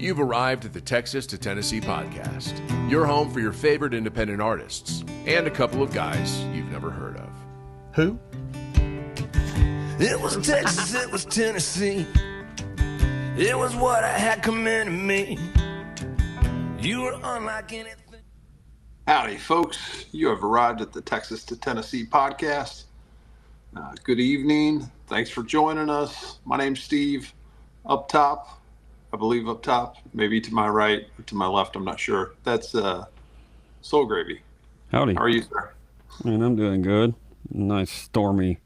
You've arrived at the Texas to Tennessee podcast, your home for your favorite independent artists, and a couple of guys you've never heard of. Who? It was Texas, it was Tennessee. It was what I had coming to me. You were unlike anything. Howdy, folks. You have arrived at the Texas to Tennessee podcast. Good evening. Thanks for joining us. My name's Steve. Up top, I believe up top, maybe to my right or to my left, I'm not sure. That's Soul Gravy. Howdy. How are you, sir? Man, I'm doing good. Nice stormy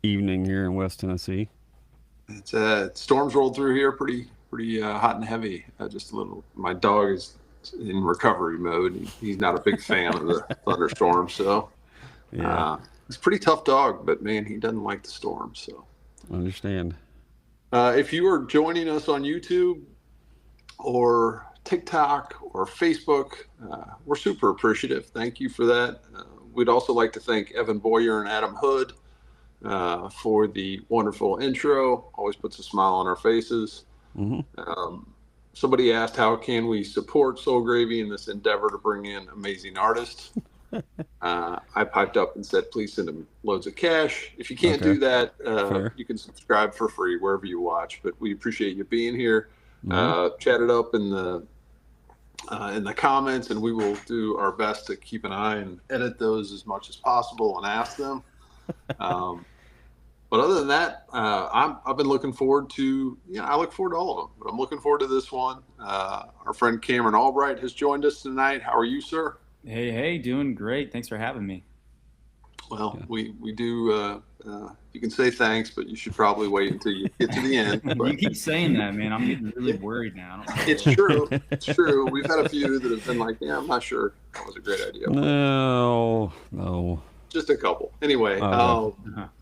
evening here in West Tennessee. It's storms rolled through here pretty hot and heavy. Just a little. My dog is in recovery mode. He's not a big fan of the thunderstorms, so Yeah, he's a pretty tough dog. But man, he doesn't like the storm. So I understand. if you are joining us on YouTube or TikTok or Facebook, we're super appreciative. Thank you for that. We'd also like to thank Evan Boyer and Adam Hood for the wonderful intro. Always puts a smile on our faces. Mm-hmm. Somebody asked, how can we support Soul Gravy in this endeavor to bring in amazing artists? I piped up and said, please send them loads of cash. If you can't do that, you can subscribe for free wherever you watch. But we appreciate you being here. Chat it up in the comments, and we will do our best to keep an eye and edit those as much as possible and ask them. But other than that, I've been looking forward to, I look forward to all of them, but I'm looking forward to this one. Our friend Cameron Albright has joined us tonight. How are you, sir? Hey, doing great. Thanks for having me. Well, we do, you can say thanks, but you should probably wait until you get to the end. You keep saying that, man. I'm getting really worried now. It's true. It's true. We've had a few that have been like, I'm not sure that was a great idea. No. Just a couple. Anyway,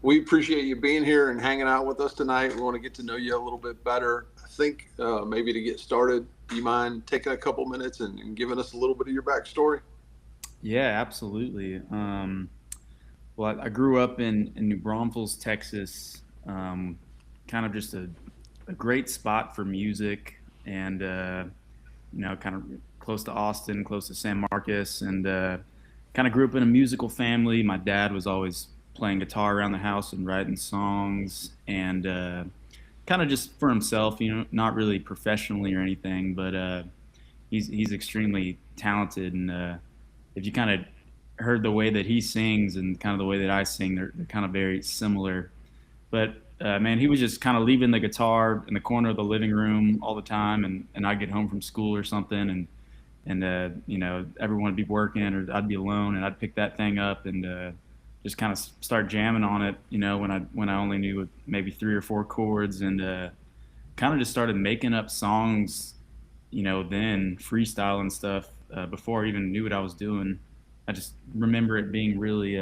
we appreciate you being here and hanging out with us tonight. We want to get to know you a little bit better. I think maybe to get started, do you mind taking a couple minutes and giving us a little bit of your backstory? Yeah, absolutely. Well, I grew up in New Braunfels, Texas, kind of just a great spot for music, and kind of close to Austin, close to San Marcos, and kind of grew up in a musical family. My dad was always playing guitar around the house and writing songs, and kind of just for himself, not really professionally or anything, but he's extremely talented. And if you kind of heard the way that he sings and kind of the way that I sing, they're kind of very similar. But man, he was just kind of leaving the guitar in the corner of the living room all the time, and I'd get home from school or something, and everyone would be working, or I'd be alone, and I'd pick that thing up and just kind of start jamming on it, when I only knew maybe 3 or 4 chords, and kind of just started making up songs, then freestyle and stuff before I even knew what I was doing. I just remember it being really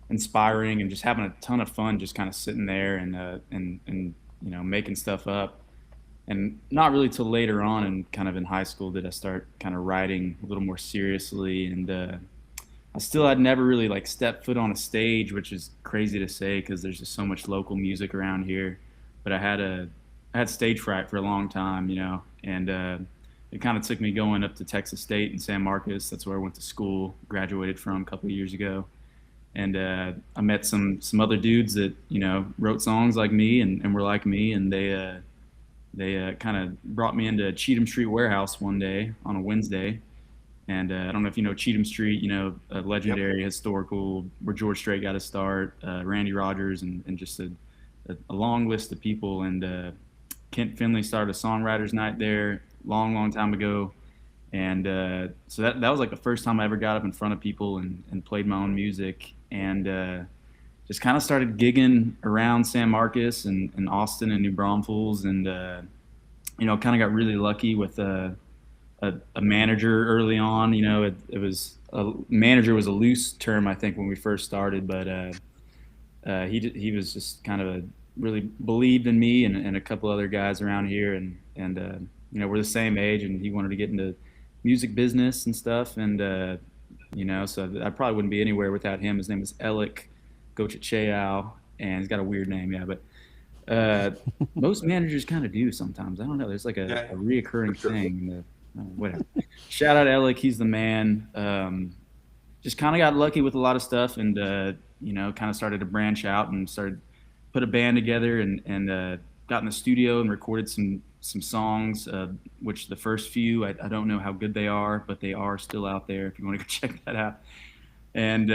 inspiring and just having a ton of fun, just kind of sitting there and making stuff up. And not really till later on, and kind of in high school, did I start kind of writing a little more seriously. And I'd never really stepped foot on a stage, which is crazy to say because there's just so much local music around here. But I had stage fright for a long time, and it kind of took me going up to Texas State in San Marcos. That's where I went to school, graduated from a couple of years ago. And I met some other dudes that, wrote songs like me and were like me, and they kind of brought me into Cheatham Street Warehouse one day on a Wednesday. And I don't know if you know Cheatham Street, a legendary historical where George Strait got his start, Randy Rogers, and just a long list of people. And Kent Finley started a songwriters night there long time ago. And so that was the first time I ever got up in front of people and played my own music. And just kind of started gigging around San Marcos and Austin and New Braunfels, and kind of got really lucky with a manager early on. It was manager was a loose term, I think, when we first started, but he was just kind of really believed in me and a couple other guys around here, and we're the same age, and he wanted to get into music business and stuff, and so I probably wouldn't be anywhere without him. His name is Alec Gochacheo, and he's got a weird name, but Most managers kind of do sometimes. I don't know. There's like a reoccurring thing. Whatever. Shout out Alec. He's the man. Just kind of got lucky with a lot of stuff, and kind of started to branch out and started put a band together and got in the studio and recorded some songs. Which the first few I don't know how good they are, but they are still out there if you want to go check that out. And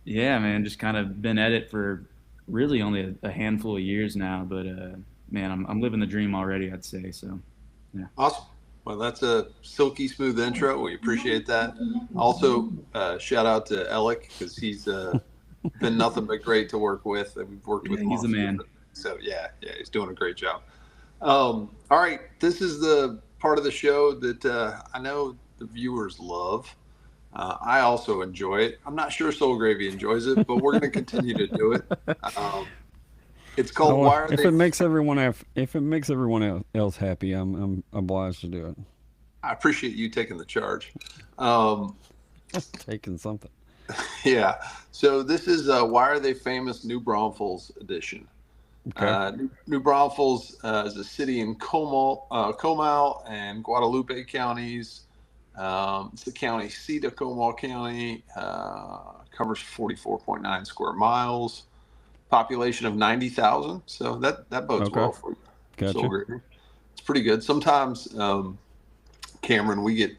yeah, man, just kind of been at it for really only a handful of years now, but man, I'm living the dream already, I'd say. So yeah. Awesome. Well, that's a silky smooth intro. We appreciate that. Also, shout out to Alec, because he's been nothing but great to work with. We've worked with him. He's a man. So yeah, he's doing a great job. All right, this is the part of the show that I know the viewers love. I also enjoy it. I'm not sure Soul Gravy enjoys it, but we're going to continue to do it. It's called Why Are They... If it makes everyone else happy, I'm obliged to do it. I appreciate you taking the charge. Taking something. Yeah. So this is Why Are They Famous New Braunfels edition. Okay. New Braunfels is a city in Comal and Guadalupe counties. It's the county seat of Comal County. Covers 44.9 square miles. Population of 90,000. So that bodes well for you. Gotcha. It's pretty good. Sometimes, Cameron, we get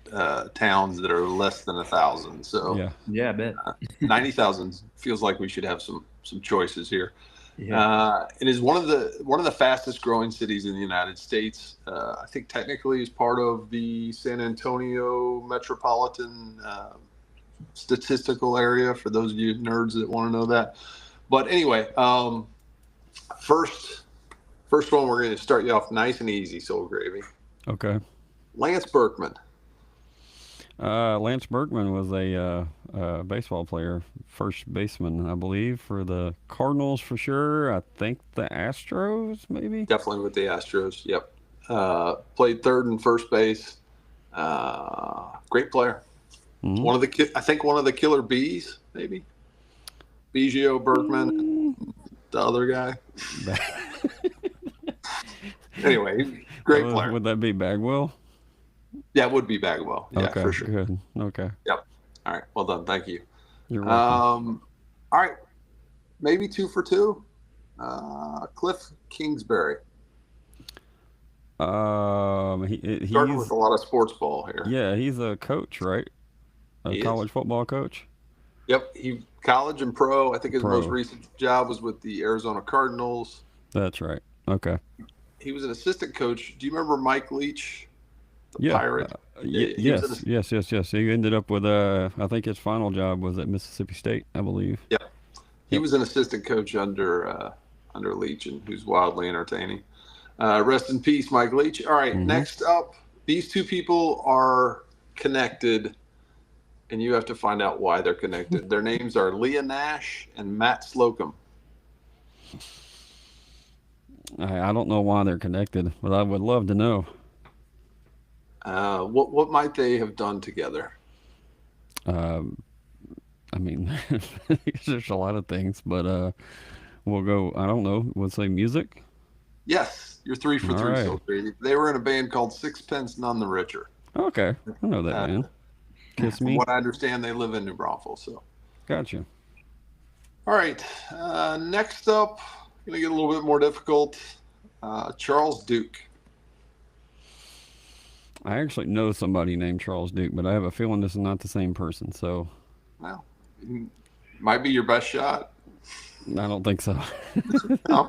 towns that are less than 1,000. So yeah, I bet 90,000 feels like we should have some choices here. Yeah. It is one of the fastest growing cities in the United States. I think technically is part of the San Antonio metropolitan statistical area, for those of you nerds that want to know that. But anyway, first one, we're going to start you off nice and easy, Soul Gravy. Okay. Lance Berkman. Lance Berkman was a baseball player, first baseman, I believe, for the Cardinals for sure. I think the Astros, maybe? Definitely with the Astros, yep. Played third and first base. Great player. Mm-hmm. I think one of the killer bees, maybe? Biggio, Berkman, the other guy. Anyway, great player. Would that be Bagwell? Yeah, it would be Bagwell. Yeah, okay, for sure. Good. Okay. Yep. All right. Well done. Thank you. You're welcome. All right. Maybe 2 for 2. Cliff Kingsbury. He's starting with a lot of sports ball here. Yeah, he's a coach, right? A college football coach. Yep. He college and pro. I think his most recent job was with the Arizona Cardinals. That's right. Okay. He was an assistant coach. Do you remember Mike Leach? Pirate. Yes. He ended up with I think his final job was at Mississippi State, I believe. Yeah. He was an assistant coach under Leach, and who's wildly entertaining. Rest in peace, Mike Leach. All right, Next up, these two people are connected, and you have to find out why they're connected. Their names are Leah Nash and Matt Slocum. I don't know why they're connected, but I would love to know. What might they have done together? I mean, there's a lot of things, but we'll go. I don't know. We'll say music. Yes, you're 3 for 3. Right. So they were in a band called Sixpence None the Richer. Okay, I know that band. Kiss Me. From what I understand, they live in New Braunfels. So. Gotcha. All right. Next up, gonna get a little bit more difficult. Charles Duke. I actually know somebody named Charles Duke, but I have a feeling this is not the same person. So, well, might be your best shot. I don't think so. No?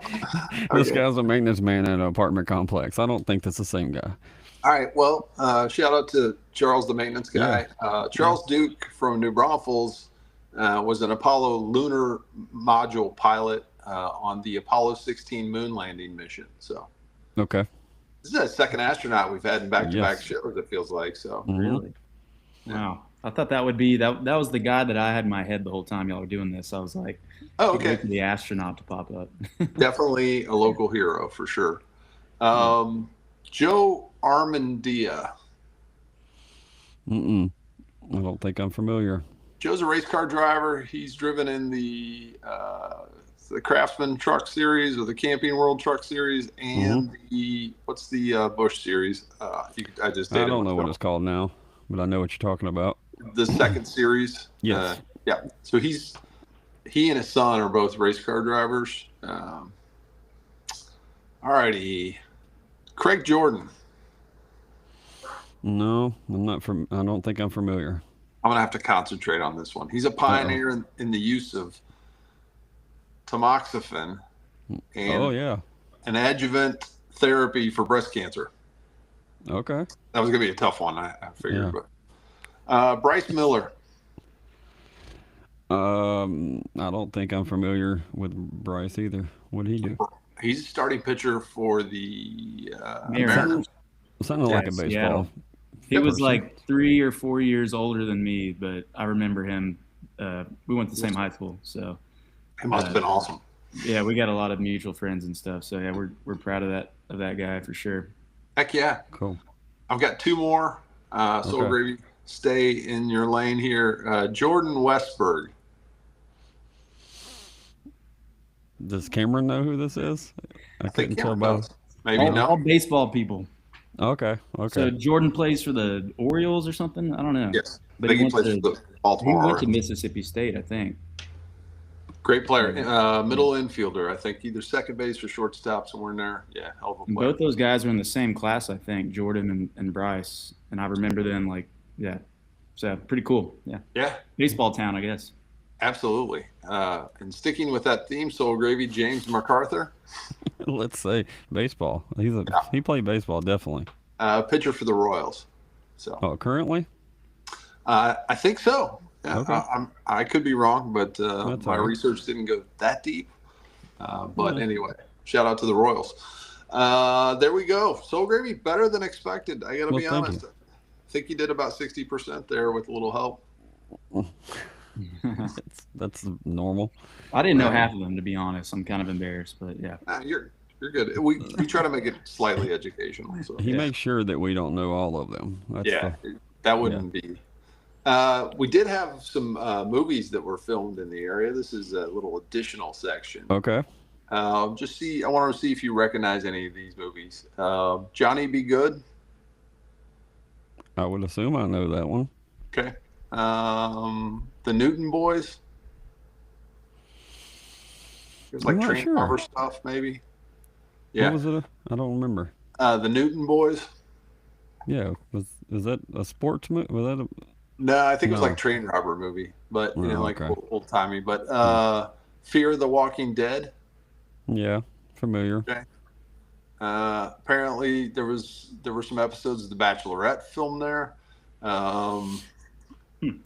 This guy's a maintenance man in an apartment complex. I don't think that's the same guy. All right. Well, shout out to Charles, the maintenance guy. Yeah. Charles Duke from New Braunfels was an Apollo lunar module pilot on the Apollo 16 moon landing mission. So, okay. This is the second astronaut we've had in back-to-back shows, it feels like. So really? Wow. I thought that would be that was the guy that I had in my head the whole time y'all were doing this. I was like, oh, okay. Wait for the astronaut to pop up. Definitely a local hero for sure. Joe Armandia. I don't think I'm familiar. Joe's a race car driver. He's driven in the the Craftsman Truck Series or the Camping World Truck Series and the Busch Series. I don't know what it's called now, but I know what you're talking about. The second series. Yes. Yeah. So he and his son are both race car drivers. All righty. Craig Jordan. No, I don't think I'm familiar. I'm going to have to concentrate on this one. He's a pioneer in the use of tamoxifen and an adjuvant therapy for breast cancer. Okay. That was going to be a tough one, I figured. Yeah. But Bryce Miller. I don't think I'm familiar with Bryce either. What did he do? He's a starting pitcher for the Mariners. Sounded like a baseball. Yeah. He was like 3 or 4 years older than me, but I remember him. We went to the same high school, so it must have been awesome. Yeah, we got a lot of mutual friends and stuff. So yeah, we're proud of that guy for sure. Heck yeah, cool. I've got two more. Soul Gravy, stay in your lane here. Jordan Westberg. Does Cameron know who this is? I couldn't tell by. Maybe all baseball people. Okay. So Jordan plays for the Orioles or something? I don't know. Yes. But he plays for the Baltimore. He went to Mississippi State, I think. Great player. Middle infielder, I think. Either second base or shortstop, somewhere in there. Yeah, hell of a player. Both those guys were in the same class, I think, Jordan and Bryce. And I remember them So pretty cool. Yeah. Yeah. Baseball town, I guess. Absolutely. And sticking with that theme, Soul Gravy, James MacArthur. Let's say baseball. He played baseball, definitely. Pitcher for the Royals. So. Oh, currently? I think so. Yeah, okay. I could be wrong, but my research didn't go that deep. But anyway, shout out to the Royals. There we go. Soul Gravy, better than expected. I got to be honest. I think you did about 60% there with a little help. That's normal. I didn't know half of them, to be honest. I'm kind of embarrassed, but yeah. You're good. We try to make it slightly educational. So. He makes sure that we don't know all of them. That wouldn't be. We did have some movies that were filmed in the area. This is a little additional section. Okay. I want to see if you recognize any of these movies. Johnny Be Good. I would assume I know that one. Okay. The Newton Boys. It was like train robber stuff, maybe. Yeah. What was it? I don't remember. The Newton Boys. Yeah. Is that a sports movie? Was that No, I think it was like train robber movie, but old timey. But Fear of the Walking Dead. Yeah, familiar. Okay. Apparently there were some episodes of The Bachelorette filmed there.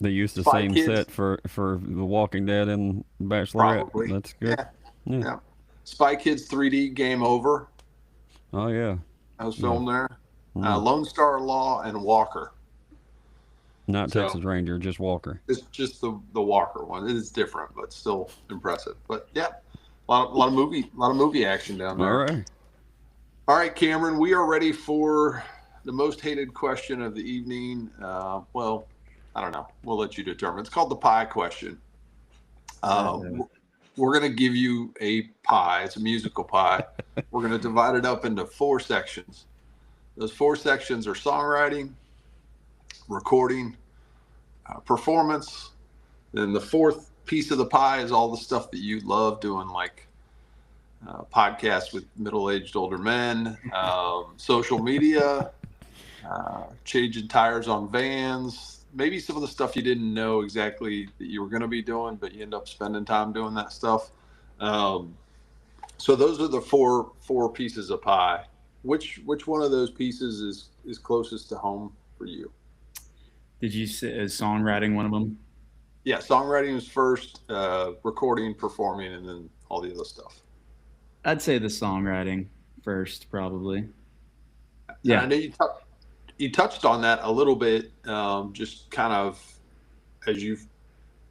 They used the same set for The Walking Dead and Bachelorette. Probably. That's good. Yeah. Spy Kids 3D Game Over. Oh yeah. That was filmed there. Lone Star Law and Walker. Not Texas Ranger, just Walker. It's just the Walker one. It is different, but still impressive. But yeah, a lot of movie action down there. All right, Cameron, we are ready for the most hated question of the evening. Well, I don't know. We'll let you determine. It's called the pie question. We're going to give you a pie. It's a musical pie. We're going to divide it up into 4 sections. Those 4 sections are songwriting, recording, performance. Then the 4th piece of the pie is all the stuff that you love doing, like podcasts with middle-aged older men, social media, changing tires on vans, maybe some of the stuff you didn't know exactly that you were going to be doing, but you end up spending time doing that stuff. So those are the 4 pieces of pie. Which one of those pieces is closest to home for you? Did you say is songwriting one of them? Yeah, songwriting is first, recording, performing, and then all the other stuff. I'd say the songwriting first, probably. Yeah, I know you touched on that a little bit, just kind of as you've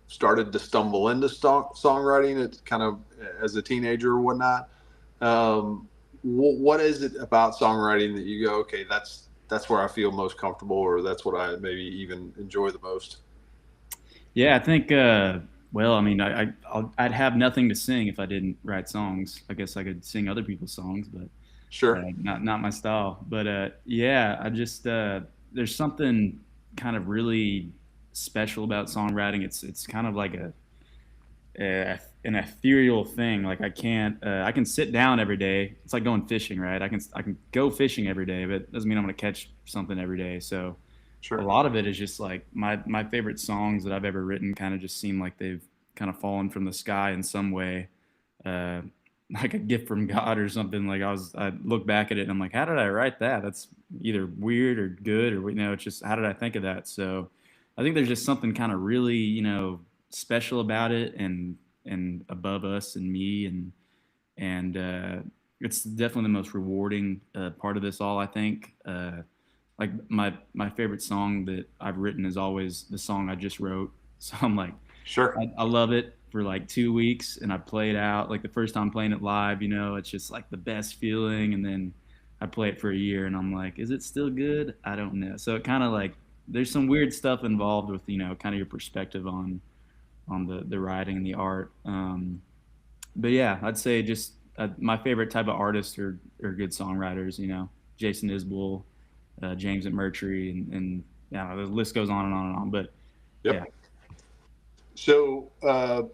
started to stumble into songwriting. It's kind of as a teenager or whatnot. What is it about songwriting that you go, okay, that's where I feel most comfortable, or that's what I maybe even enjoy the most? Yeah, I think Well, I mean, I'd have nothing to sing if I didn't write songs. I guess I could sing other people's songs, but Sure. not my style. But yeah, I just there's something kind of really special about songwriting. It's kind of like an ethereal thing. Like I can sit down every day. It's like going fishing, right? I can go fishing every day, but it doesn't mean I'm going to catch something every day. So Sure. a lot of it is just like my favorite songs that I've ever written kind of just seem like they've kind of fallen from the sky in some way, like a gift from God or something. Like I look back at it and I'm like, how did I write that? That's either weird or good, or it's just how did I think of that? So I think there's just something kind of really special about it, and above us and me, and it's definitely the most rewarding part of this all, I think. Like my favorite song that I've written is always the song I just wrote. So I'm like, Sure. I love it for like 2 weeks, and I play it out. Like the first time playing it live, it's just like the best feeling. And then I play it for a year, and I'm like, is it still good? I don't know. So it kind of like there's some weird stuff involved with kind of your perspective on the writing and the art. But yeah, I'd say just my favorite type of artists are good songwriters. Jason Isbell, James McMurtry, and yeah, the list goes on and on and on. But Yep. yeah. So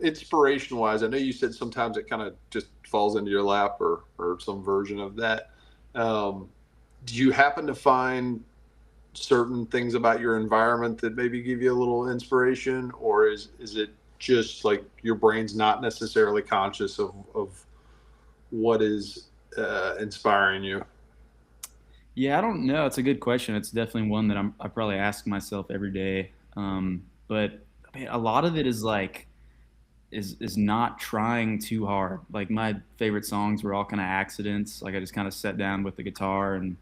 inspiration wise, I know you said sometimes it kind of just falls into your lap or some version of that. Do you happen to find certain things about your environment that maybe give you a little inspiration, or is it just like your brain's not necessarily conscious of what is inspiring you? Yeah, I don't know. It's a good question. It's definitely one that I probably ask myself every day. But I mean, a lot of it is like is not trying too hard. Like my favorite songs were all kind of accidents. Like I just kind of sat down with the guitar and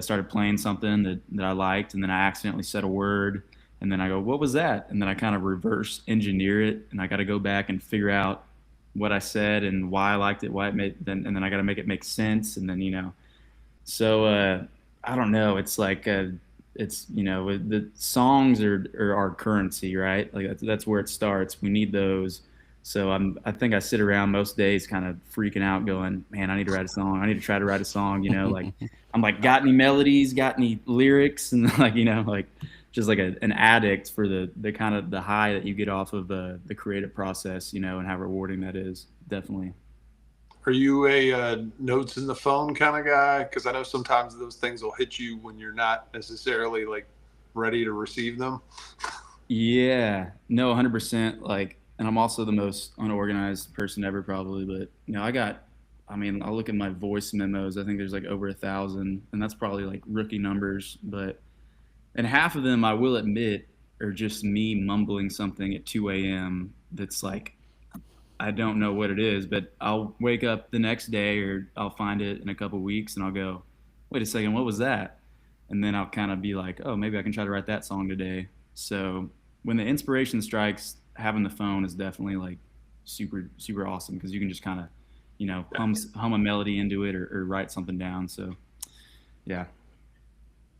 started playing something that I liked, and then I accidentally said a word, and then I go, what was that? And then I kind of reverse engineer it, and I got to go back and figure out what I said and why I liked it, why it made, and then I got to make it make sense, and then So I don't know. It's like the songs are our currency, right? Like that's where it starts. We need those. So I think I sit around most days kind of freaking out, going, man, I need to write a song. I need to try to write a song. Like I'm like, got any melodies? Got any lyrics? And like like just like an addict for the kind of the high that you get off of the creative process, and how rewarding that is. Definitely. Are you a notes in the phone kind of guy? Because I know sometimes those things will hit you when you're not necessarily like ready to receive them. Yeah, no, 100%. Like, and I'm also the most unorganized person ever, probably. But I'll look at my voice memos. I think there's like over 1,000, and that's probably like rookie numbers. And half of them, I will admit, are just me mumbling something at 2 a.m. that's like, I don't know what it is, but I'll wake up the next day, or I'll find it in a couple of weeks, and I'll go, wait a second, what was that? And then I'll kind of be like, oh, maybe I can try to write that song today. So when the inspiration strikes, having the phone is definitely like super, super awesome, because you can just kind of, hum a melody into it or write something down. So, yeah.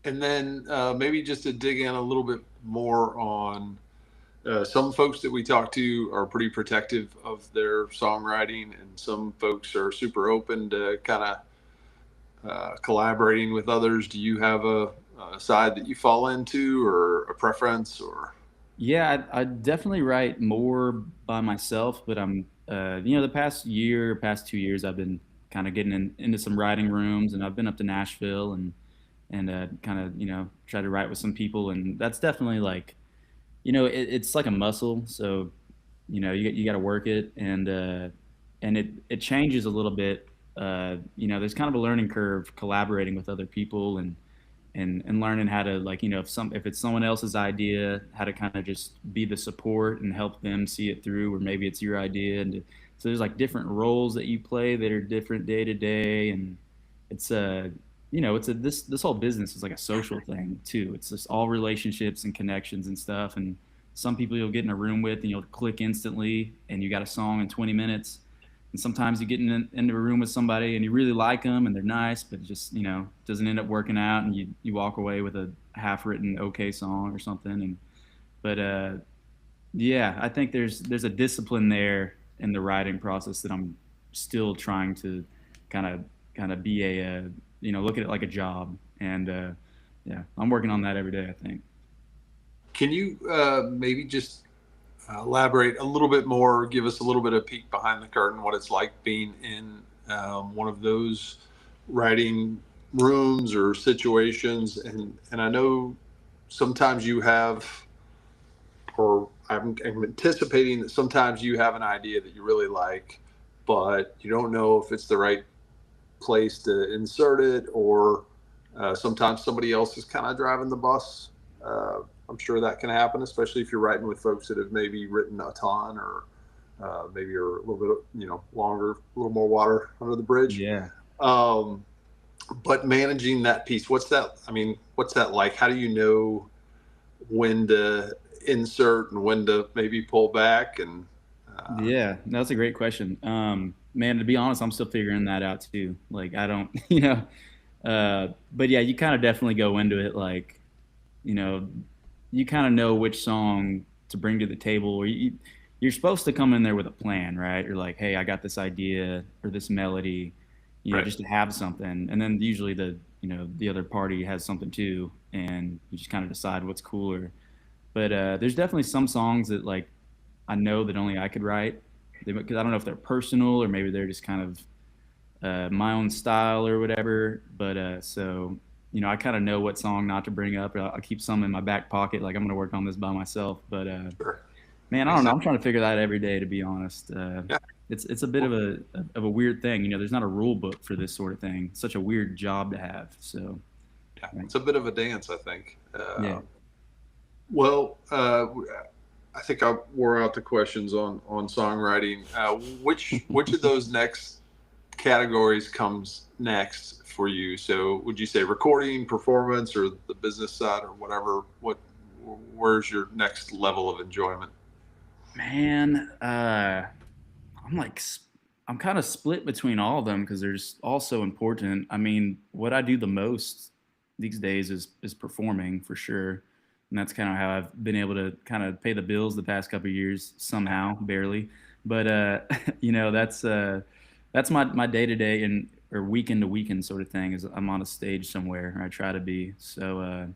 And then maybe just to dig in a little bit more on some folks that we talk to are pretty protective of their songwriting, and some folks are super open to kind of collaborating with others. Do you have a side that you fall into, or a preference, or? Yeah, I definitely write more by myself, but I'm, the past 2 years, I've been kind of getting into some writing rooms, and I've been up to Nashville and kind of, try to write with some people. And that's definitely like, it's like a muscle. So, you got to work it, and it changes a little bit. There's kind of a learning curve collaborating with other people, and learning how to, like, if it's someone else's idea, how to kind of just be the support and help them see it through, or maybe it's your idea. And so there's like different roles that you play that are different day to day. And it's this whole business is like a social thing too. It's just all relationships and connections and stuff. And some people you'll get in a room with and you'll click instantly, and you got a song in 20 minutes. And sometimes you get into a room with somebody and you really like them and they're nice, but it just, doesn't end up working out, and you walk away with a half-written okay song or something. But Yeah, I think there's a discipline there in the writing process that I'm still trying to kind of be look at it like a job, and yeah, I'm working on that every day, I think. Can you maybe just elaborate a little bit more, give us a little bit of peek behind the curtain, what it's like being in one of those writing rooms or situations? And I know sometimes you have, or I'm anticipating that sometimes you have an idea that you really like, but you don't know if it's the right place to insert it, or sometimes somebody else is kind of driving the bus. I'm sure that can happen, especially if you're writing with folks that have maybe written a ton, or maybe you're a little bit, longer, a little more water under the bridge. Yeah. But managing that piece, what's that like? How do you know when to insert and when to maybe pull back? And yeah, that's a great question. Man, to be honest, I'm still figuring that out too. Like, I don't, but yeah, you kind of definitely go into it like, you kind of know which song to bring to the table, or you're supposed to come in there with a plan, right? You're like, hey, I got this idea or this melody, Right. just to have something. And then usually the other party has something too, and you just kind of decide what's cooler. But there's definitely some songs that like I know that only I could write, because I don't know if they're personal or maybe they're just kind of my own style or whatever. But so I kind of know what song not to bring up. I'll keep some in my back pocket, like I'm going to work on this by myself. But Sure. man, I don't know. I'm trying to figure that out every day, to be honest. Yeah. It's a bit of a weird thing. There's not a rule book for this sort of thing. It's such a weird job to have. So Yeah, it's a bit of a dance, I think. yeah. Well, I think I wore out the questions on songwriting. Which of those next categories comes next for you? So would you say recording, performance, or the business side, or whatever? Where's your next level of enjoyment? Man, I'm kind of split between all of them because they're just all so important. I mean, what I do the most these days is performing, for sure. And that's kind of how I've been able to kind of pay the bills the past couple of years, somehow, barely. But that's my day to day or weekend to weekend sort of thing. Is I'm on a stage somewhere, or I try to be. So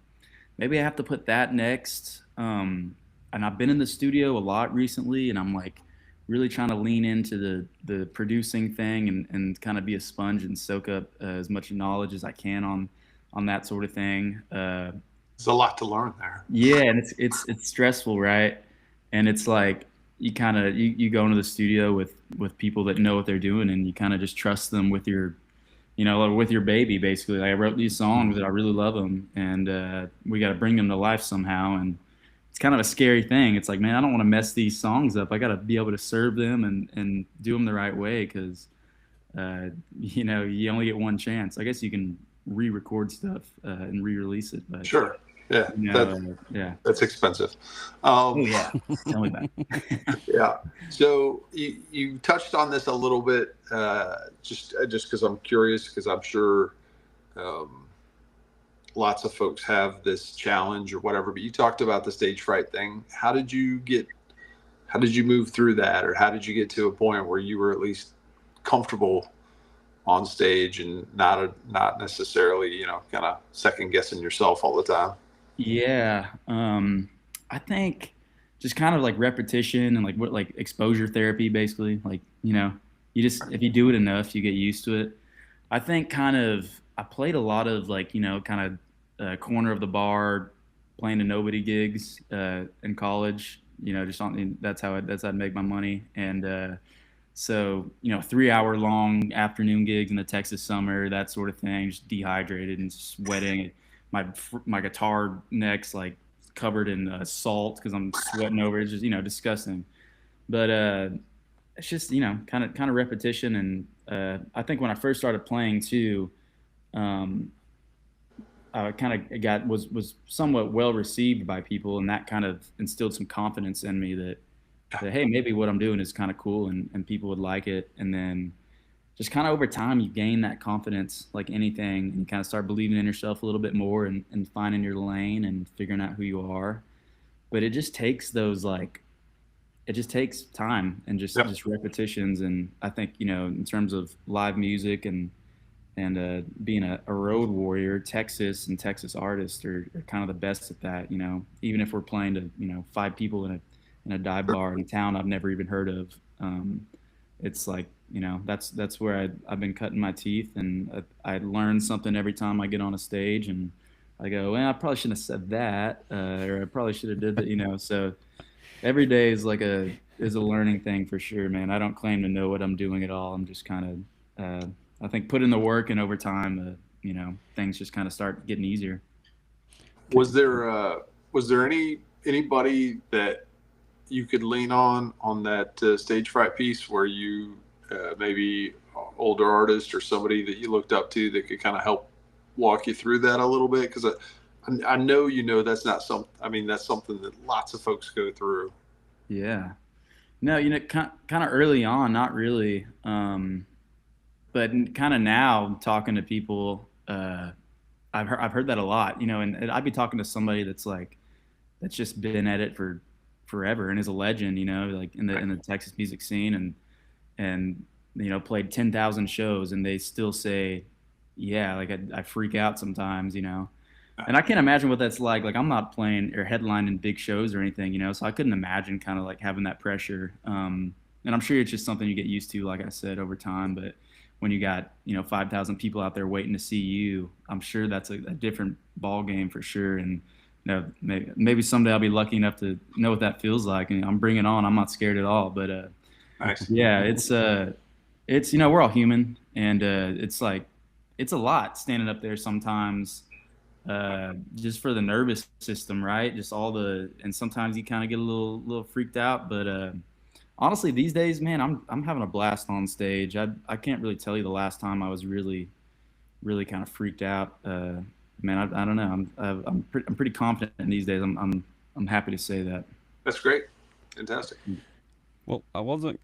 maybe I have to put that next. And I've been in the studio a lot recently, and I'm like really trying to lean into the producing thing and kind of be a sponge and soak up as much knowledge as I can on that sort of thing. There's a lot to learn there. Yeah, and it's stressful, right? And it's like you kind of you go into the studio with people that know what they're doing, and you kind of just trust them with your with your baby, basically. Like, I wrote these songs that I really love them, and we got to bring them to life somehow. And it's kind of a scary thing. It's like, man, I don't want to mess these songs up. I got to be able to serve them and do them the right way, because you only get one chance. I guess you can re-record stuff and re-release it, but Sure. Yeah, that's expensive. Oh yeah, tell me about it. Yeah. So you touched on this a little bit, just because I'm curious, because I'm sure lots of folks have this challenge or whatever. But you talked about the stage fright thing. How did you move through that, or how did you get to a point where you were at least comfortable on stage and not necessarily kind of second guessing yourself all the time? Yeah, I think just kind of like repetition and like exposure therapy, basically. Like, you just, if you do it enough, you get used to it. I think I played a lot of kind of corner of the bar, playing to nobody gigs in college. Just that's how I'd make my money. And so 3-hour long afternoon gigs in the Texas summer, that sort of thing, just dehydrated and sweating. My guitar neck's like covered in salt because I'm sweating over it. It's just disgusting. But it's just kind of repetition. And I think when I first started playing too, I kind of was somewhat well received by people, and that kind of instilled some confidence in me that hey, maybe what I'm doing is kind of cool and people would like it. And then just kind of over time, you gain that confidence, like anything, and you kind of start believing in yourself a little bit more and finding your lane and figuring out who you are. But it just takes those like it just takes time and just repetitions. And I think, in terms of live music and being a road warrior, Texas and Texas artists are kind of the best at that. Even if we're playing to 5 people in a dive bar in a town I've never even heard of, it's like that's where I've been cutting my teeth, and I learn something every time I get on a stage, and I go, well, I probably shouldn't have said that, or I probably should have did that. So every day is a learning thing for sure, man. I don't claim to know what I'm doing at all. I'm just kind of I think put in the work, and over time, things just kind of start getting easier. Was there anybody that you could lean on that stage fright piece where you maybe older artist or somebody that you looked up to that could kind of help walk you through that a little bit? Because I know that's not that's something that lots of folks go through. Yeah. No, kind of early on, not really. But kind of now, talking to people, I've heard that a lot, and I'd be talking to somebody that's just been at it for forever and is a legend, like in the Texas music scene, and played 10,000 shows, and they still say, yeah, like I freak out sometimes, and I can't imagine what that's like. Like, I'm not playing or headlining big shows or anything, so I couldn't imagine kind of like having that pressure. And I'm sure it's just something you get used to, like I said, over time. But when you got 5,000 people out there waiting to see you, I'm sure that's a different ball game for sure. And maybe someday I'll be lucky enough to know what that feels like, and I'm bringing it on. I'm not scared at all. But nice. Yeah, it's we're all human, and it's a lot standing up there sometimes, just for the nervous system, right? Just and sometimes you kind of get a little freaked out, but honestly, these days, man, I'm having a blast on stage. I can't really tell you the last time I was really, really kind of freaked out. Man, I don't know. I'm pretty confident these days. I'm happy to say that. That's great. Fantastic. Well, I wasn't.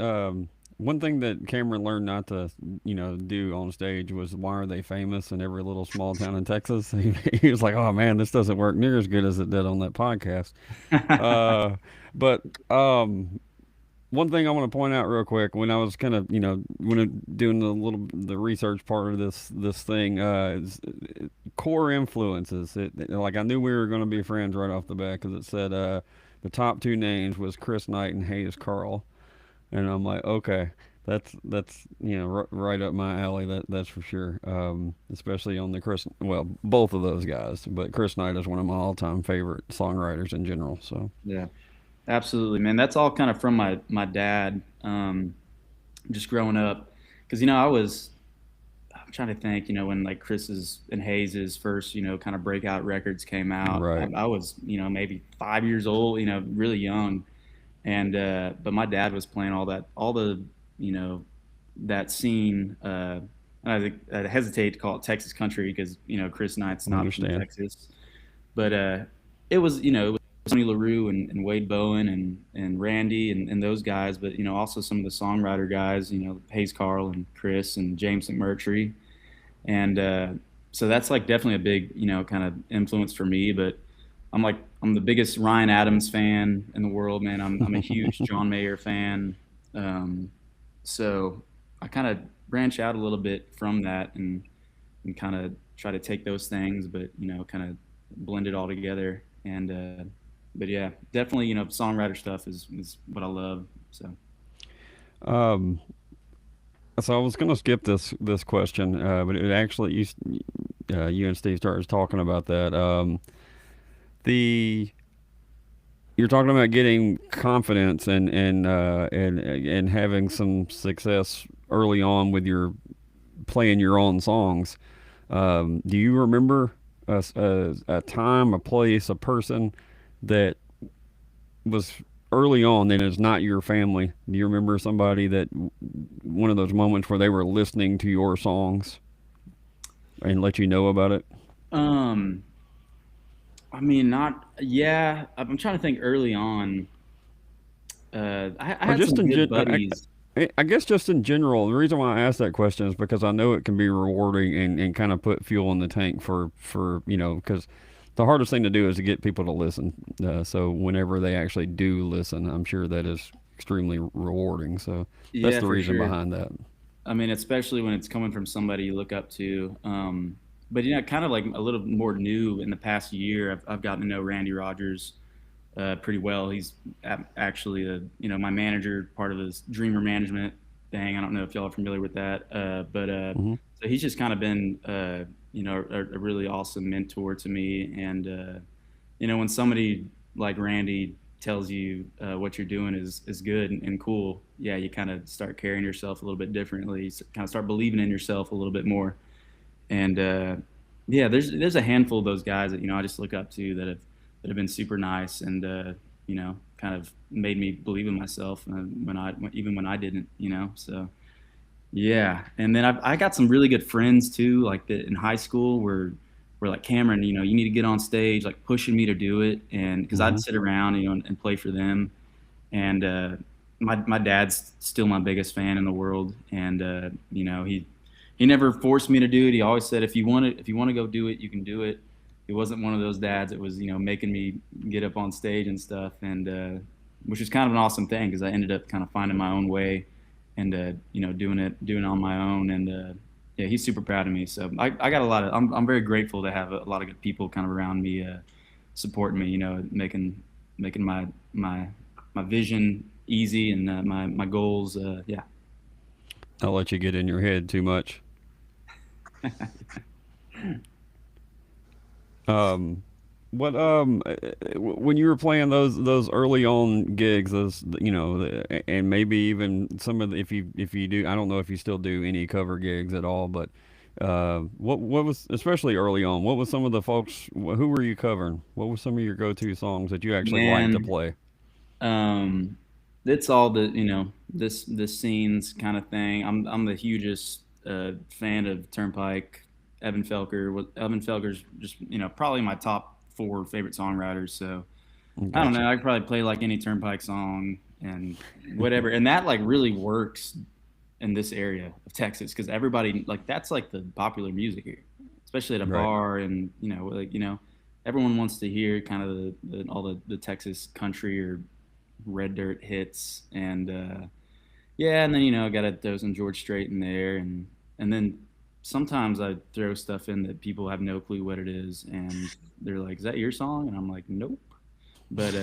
One thing that Cameron learned not to, do on stage was why are they famous in every little small town in Texas? He was like, oh man, this doesn't work near as good as it did on that podcast. But one thing I want to point out real quick, when I was kind of, doing the research part of this thing, is core influences. Like I knew we were going to be friends right off the bat because it said the top 2 names was Chris Knight and Hayes Carl. And I'm like, okay, that's right up my alley. That's for sure. Especially on both of those guys, but Chris Knight is one of my all-time favorite songwriters in general. So yeah, absolutely, man. That's all kind of from my dad. Just growing up, because I'm trying to think, when like Chris's and Hayes's first kind of breakout records came out. Right. I was maybe 5 years old, really young. And but my dad was playing all the that scene. And I hesitate to call it Texas country because Chris Knight's not from Texas, but it was Sonny LaRue and Wade Bowen and Randy and those guys, but also some of the songwriter guys, Hayes Carl and Chris and James McMurtry, and so that's like definitely a big kind of influence for me. But I'm the biggest Ryan Adams fan in the world, man. I'm a huge John Mayer fan. So I kind of branch out a little bit from that and kind of try to take those things, but kind of blend it all together. And but yeah, definitely songwriter stuff is what I love. So I was going to skip this question, but it actually you and Steve started talking about that. You're talking about getting confidence and having some success early on with your playing your own songs. Do you remember a time, a place, a person that was early on that is not your family? Do you remember somebody that one of those moments where they were listening to your songs and let you know about it? I mean, yeah. I'm trying to think early on. I had just some good buddies. I guess just in general, the reason why I asked that question is because I know it can be rewarding and kind of put fuel in the tank for because the hardest thing to do is to get people to listen. So whenever they actually do listen, I'm sure that is extremely rewarding. So Yeah, that's the for reason sure. behind that. I mean, especially when it's coming from somebody you look up to. But kind of like a little more new in the past year, I've gotten to know Randy Rogers pretty well. He's actually my manager, part of his Dreamer Management thing. I don't know if y'all are familiar with that, but so he's just kind of been a really awesome mentor to me. And when somebody like Randy tells you what you're doing is good and cool, yeah, you kind of start carrying yourself a little bit differently. You kind of start believing in yourself a little bit more. And yeah, there's a handful of those guys that I just look up to that have been super nice and kind of made me believe in myself when I didn't. So yeah. And then I got some really good friends too, like in high school where like, Cameron, you need to get on stage, like pushing me to do it. And because I'd sit around, and play for them. And my dad's still my biggest fan in the world. And he never forced me to do it. He always said, if you want to go do it, you can do it. He wasn't one of those dads that was, making me get up on stage and stuff. And which is kind of an awesome thing, because I ended up kind of finding my own way and doing it on my own. And yeah, he's super proud of me. So I got a lot of, I'm very grateful to have a lot of good people kind of around me, supporting me, making my vision easy and my goals. Yeah. I'll let you get in your head too much. When you were playing those early on gigs, and maybe even some of the, if you do, I don't know if you still do any cover gigs at all, but what was, especially early on, what was some of the folks, who were you covering? What were some of your go-to songs that you actually liked to play? It's all the this scenes kind of thing. I'm the hugest fan of Turnpike. Evan Felker's just probably my top 4 favorite songwriters. So gotcha. I don't know, I could probably play like any Turnpike song and whatever. And that like really works in this area of Texas, because everybody, like, that's like the popular music here, especially at a bar. And everyone wants to hear kind of all the Texas country or red dirt hits. And yeah, and then got to throw some George Strait in there, and then sometimes I throw stuff in that people have no clue what it is, and they're like, "Is that your song?" And I'm like, "Nope." But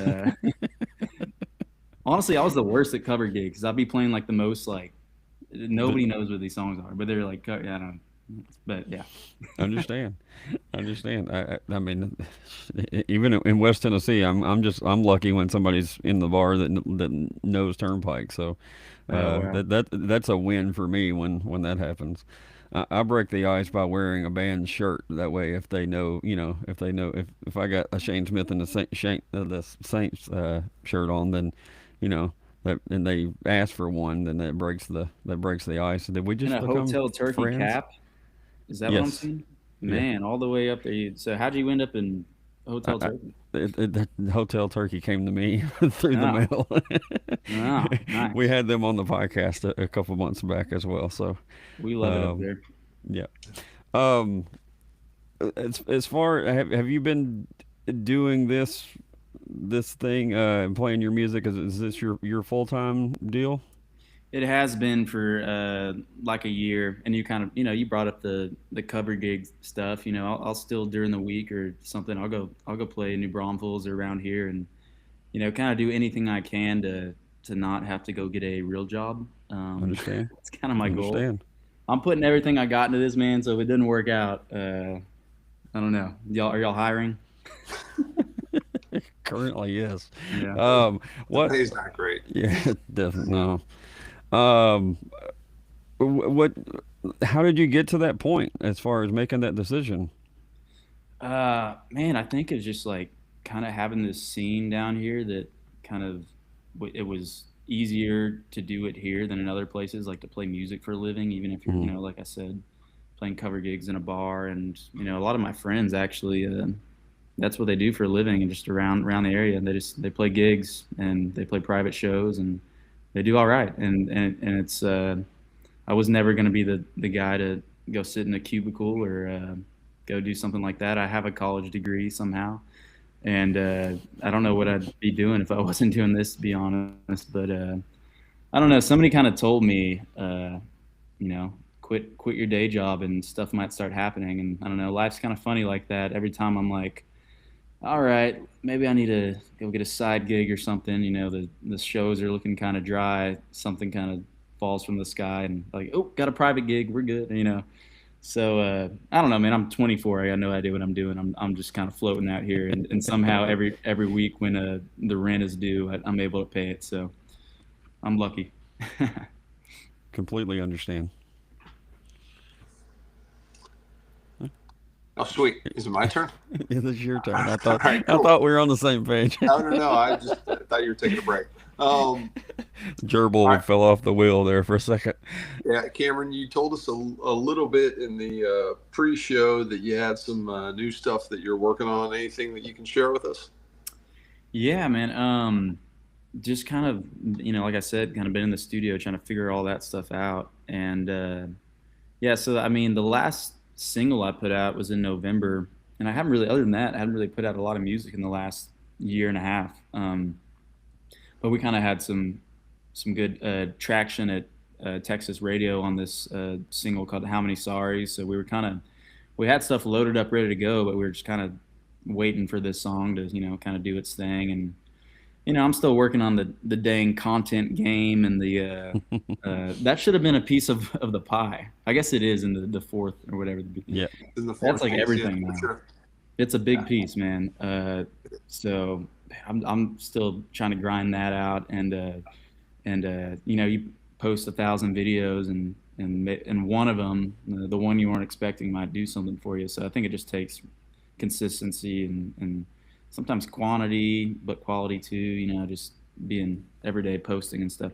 honestly, I was the worst at cover gigs, because I'd be playing like the most, like, nobody knows what these songs are, but they're like, yeah, I don't know. But yeah. Understand. I mean, even in West Tennessee, I'm lucky when somebody's in the bar that knows Turnpike. So wow. That's a win for me when that happens. I break the ice by wearing a band shirt. That way, if they know, if I got a Shane Smith and the Saints shirt on, then and they ask for one, then that breaks the ice. Did we just in a Hotel Turkey friends? Cap? Is that what I'm seeing? Man, all the way up there. So how'd you end up in Hotel Turkey? The Hotel Turkey came to me through the mail. Oh, nice. We had them on the podcast a couple months back as well. So we love it up there. Yeah. As far, have you been doing this thing and playing your music? Is this your full-time deal? It has been for like a year. And you kind of, you brought up the cover gig stuff. I'll still, during the week or something, I'll go play New Braunfels around here, and kind of do anything I can to not have to go get a real job. Understand. It's kind of my goal. I'm putting everything I got into this, man. So if it doesn't work out, I don't know. Are y'all hiring? Currently, yes. Yeah. What? He's not great. Yeah, definitely no. How did you get to that point as far as making that decision? Man, I think it's just like kind of having this scene down here that kind of, it was easier to do it here than in other places, like to play music for a living, even if you're, like I said, playing cover gigs in a bar. And, a lot of my friends actually, that's what they do for a living, and just around the area. They play gigs and they play private shows, and they do all right. And it's, I was never going to be the guy to go sit in a cubicle or go do something like that. I have a college degree somehow, And I don't know what I'd be doing if I wasn't doing this, to be honest. But I don't know. Somebody kind of told me, quit your day job and stuff might start happening. And I don't know, life's kind of funny like that. Every time I'm like, all right, maybe I need to go get a side gig or something. The shows are looking kind of dry. Something kind of falls from the sky and like, oh, got a private gig. We're good. So I don't know, man. I'm 24. I got no idea what I'm doing. I'm just kind of floating out here, and somehow every week when the rent is due, I'm able to pay it. So I'm lucky. Completely understand. Oh, sweet. Is it my turn? It is your turn. I thought Right, cool. I thought we were on the same page. I don't know. I thought you were taking a break. Gerbil fell off the wheel there for a second. Yeah, Cameron, you told us a little bit in the pre-show that you had some new stuff that you're working on. Anything that you can share with us? Yeah, man. Just kind of, like I said, kind of been in the studio trying to figure all that stuff out. And yeah, so I mean, the last single I put out was in November, and I haven't really, other than that, I haven't really put out a lot of music in the last year and a half. But we kind of had some good traction at Texas radio on this single called "How Many Sorries." So we had stuff loaded up, ready to go, but we were just kind of waiting for this song to kind of do its thing. And I'm still working on the dang content game, and the that should have been a piece of the pie. I guess it is in the fourth or whatever. Yeah, In the that's like everything now. Sure. It's a big piece, man. So I'm still trying to grind that out, and you post 1,000 videos, and one of them, the one you weren't expecting, might do something for you. So I think it just takes consistency and sometimes quantity, but quality too. Just being everyday posting and stuff.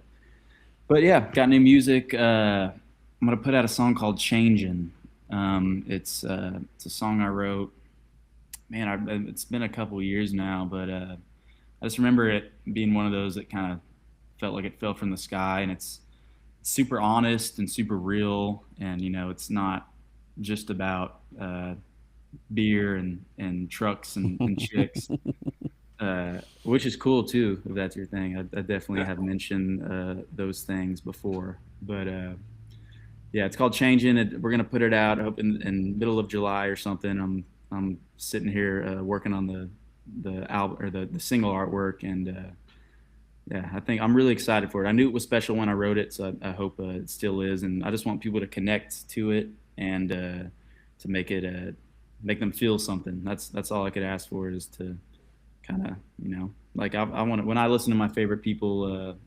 But yeah, got new music. I'm gonna put out a song called "Changin'." It's a song I wrote. Man, it's been a couple years now, but I just remember it being one of those that kind of felt like it fell from the sky, and it's super honest and super real, and it's not just about beer and trucks and chicks, which is cool too, if that's your thing. I definitely have mentioned those things before, but yeah, it's called "Changin'." We're gonna put it out, I hope in middle of July or something. I'm sitting here working on the album or the single artwork, and yeah, I think I'm really excited for it. I knew it was special when I wrote it, so I hope it still is, and I just want people to connect to it and to make it make them feel something. That's all I could ask for, is to kind of like I want when I listen to my favorite people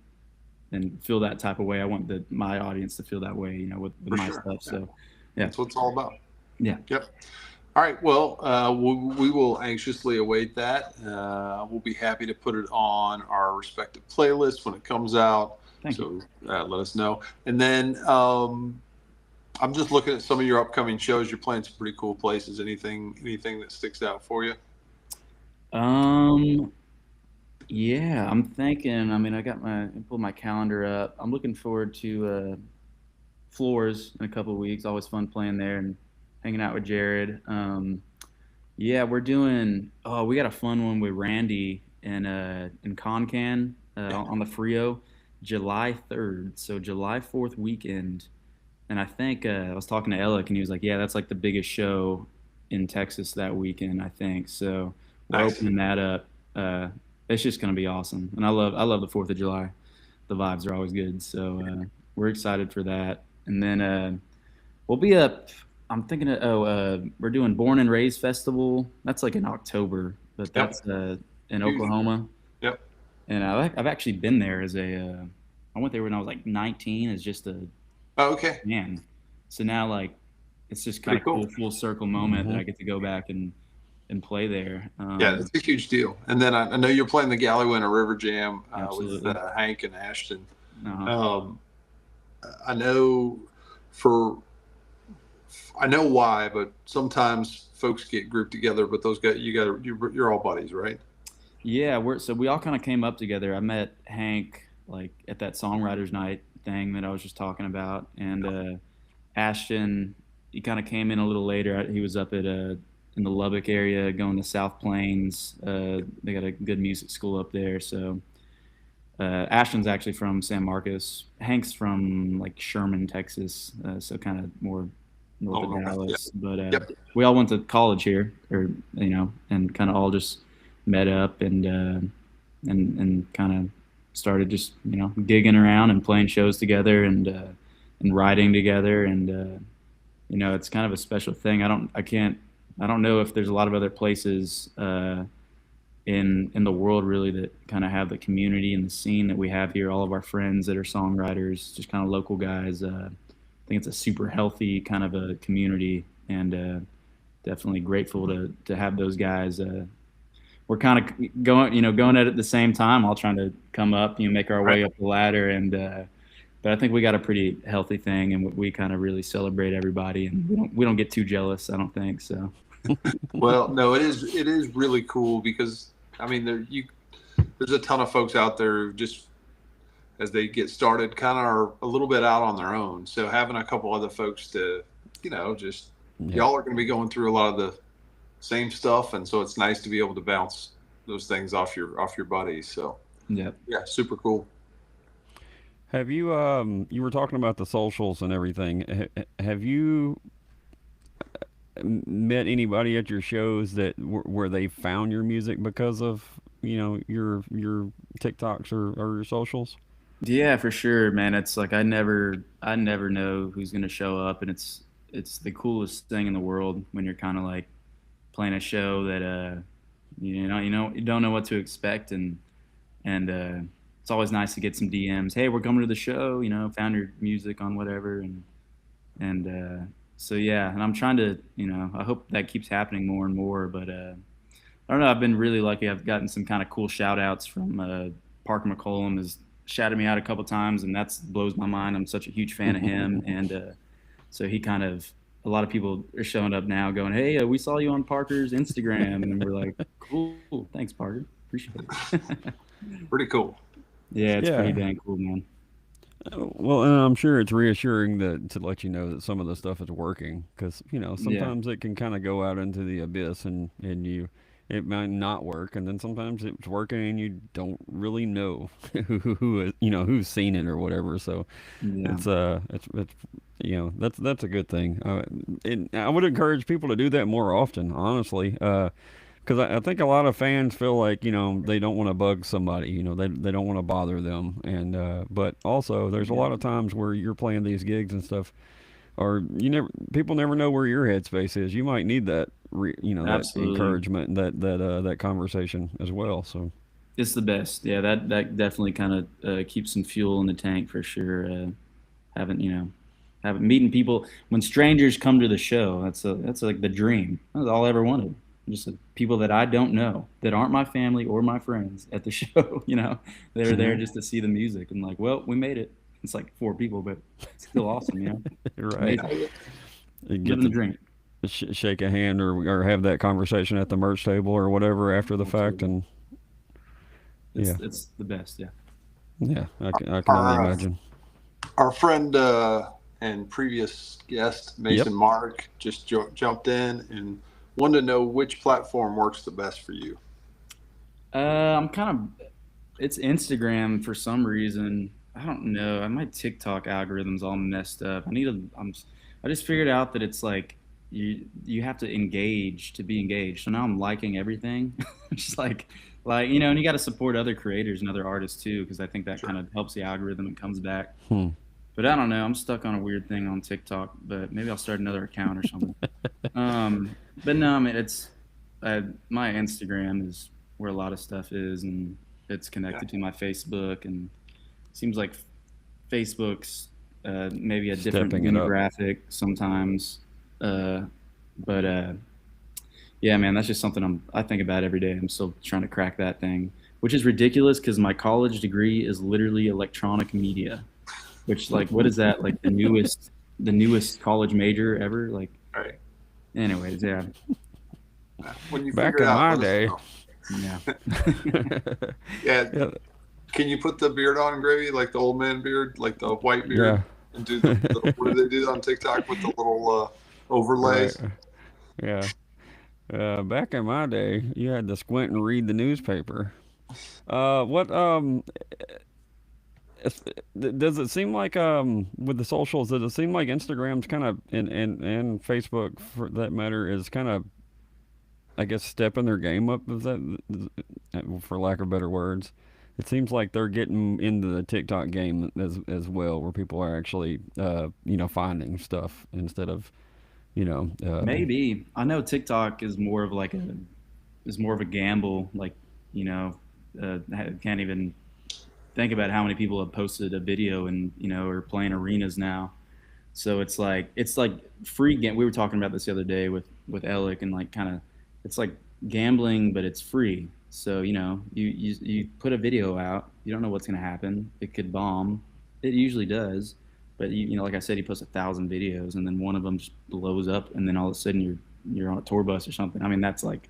and feel that type of way. I want my audience to feel that way, with my sure. stuff. So yeah, That's what it's all about. Yeah. Yep. All right. Well, we will anxiously await that. We'll be happy to put it on our respective playlists when it comes out. Thank you. Let us know. And then I'm just looking at some of your upcoming shows. You're playing some pretty cool places. Anything that sticks out for you? Yeah, I'm thinking. I mean, I pulled my calendar up. I'm looking forward to Floors in a couple of weeks. Always fun playing there and hanging out with Jared. Yeah, we're doing. Oh, we got a fun one with Randy in Concan on the Frio, July 3rd. So July 4th weekend. And I think I was talking to Alec, and he was like, "Yeah, that's like the biggest show in Texas that weekend, I think." So we're opening that up. It's just gonna be awesome, and I love the 4th of July. The vibes are always good, so we're excited for that. And then we'll be up. I'm thinking we're doing Born and Raised Festival. That's like in October, but that's in Oklahoma. Yep. And I've actually been there as I went there when I was like 19 as just a okay. man. So now like it's just kind of cool full circle moment that I get to go back and play there. Yeah, it's a huge deal. And then I know you're playing the Gallywinter River Jam with Hank and Ashton. I know why, but sometimes folks get grouped together. But those guys, you're all buddies, right? Yeah, we all kind of came up together. I met Hank like at that songwriters night thing that I was just talking about, and Ashton, he kind of came in a little later. He was up at in the Lubbock area, going to South Plains. They got a good music school up there. So Ashton's actually from San Marcos. Hank's from like Sherman, Texas. So kind of more north of Dallas. Yeah. But we all went to college here, or and kind of all just met up and kind of started just gigging around and playing shows together and writing together, and it's kind of a special thing. I don't know if there's a lot of other places in the world really that kind of have the community and the scene that we have here. All of our friends that are songwriters, just kind of local guys. I think it's a super healthy kind of a community, and definitely grateful to have those guys. We're kind of going at it at the same time, all trying to come up, make our way up the ladder, and but I think we got a pretty healthy thing, and we kind of really celebrate everybody, and we don't get too jealous, I don't think so. Well, no, it is really cool because I mean there's a ton of folks out there who just as they get started kind of are a little bit out on their own. So having a couple other folks to y'all are going to be going through a lot of the same stuff, and so it's nice to be able to bounce those things off your buddies. So yeah, super cool. Have you you were talking about the socials and everything. Have you met anybody at your shows that where they found your music because of your TikToks or your socials? Yeah, for sure, man. It's like I never know who's gonna show up, and it's the coolest thing in the world when you're kind of like playing a show that you don't know what to expect, and it's always nice to get some DMs. Hey, we're coming to the show. Found your music on whatever, and so yeah. And I'm trying to I hope that keeps happening more and more. But I don't know. I've been really lucky. I've gotten some kind of cool shout outs from Parker McCollum has shouted me out a couple times, and that blows my mind. I'm such a huge fan of him, and so he kind of. A lot of people are showing up now going, hey, we saw you on Parker's Instagram. And we're like, cool. Thanks, Parker. Appreciate it. Pretty cool. Yeah, it's pretty dang cool, man. Well, and I'm sure it's reassuring to let you know that some of the stuff is working, because, sometimes it can kind of go out into the abyss and it might not work. And then sometimes it's working and you don't really know who's seen it or whatever. So it's that's a good thing. And I would encourage people to do that more often, honestly, because I think a lot of fans feel like they don't want to bug somebody, they don't want to bother them, and but also there's a lot of times where you're playing these gigs and stuff, or people never know where your headspace is. You might need that that encouragement, that conversation as well. So it's the best. Yeah, that definitely kind of keeps some fuel in the tank for sure. Having meeting people when strangers come to the show, that's like the dream. That's all I ever wanted. Just people that I don't know, that aren't my family or my friends at the show. They're there just to see the music, and like, well, we made it. It's like 4 people, but it's still awesome. Right. Living the dream. Shake a hand or have that conversation at the merch table or whatever after the fact, and it's the best. Yeah, I can only imagine. Our friend and previous guest Mason Mark just jumped in and wanted to know which platform works the best for you. It's Instagram for some reason. I don't know. My TikTok algorithm's all messed up. I just figured out that it's like you have to engage to be engaged. So now I'm liking everything. Just like and you got to support other creators and other artists too, because I think that kind of helps the algorithm and comes back. But I don't know. I'm stuck on a weird thing on TikTok, but maybe I'll start another account or something. But no, I mean, it's my Instagram is where a lot of stuff is, and it's connected to my Facebook, and it seems like Facebook's maybe a different demographic sometimes. But yeah, man, that's just something I think about every day. I'm still trying to crack that thing, which is ridiculous because my college degree is literally electronic media, which what is that? Like the newest college major ever? Like, all right. Anyways, yeah. When you back in my day. Yeah. Yeah. Can you put the beard on, Gravy, like the old man beard, like the white beard? Yeah. And do what do they do on TikTok with the little overlays? Right. Yeah. Back in my day, you had to squint and read the newspaper. What does it seem like with the socials? Does it seem like Instagram's kind of and Facebook for that matter is kind of, I guess, stepping their game up? Is that, for lack of better words? It seems like they're getting into the TikTok game as well, where people are actually finding stuff instead of Maybe. I know TikTok is more of like a gamble. Like, can't even think about how many people have posted a video and are playing arenas now. So it's like free game. We were talking about this the other day with Alec, and like kind of it's like gambling, but it's free. So you put a video out, you don't know what's gonna happen. It could bomb. It usually does, but like I said, he posts 1,000 videos, and then one of them just blows up, and then all of a sudden you're on a tour bus or something. I mean, that's like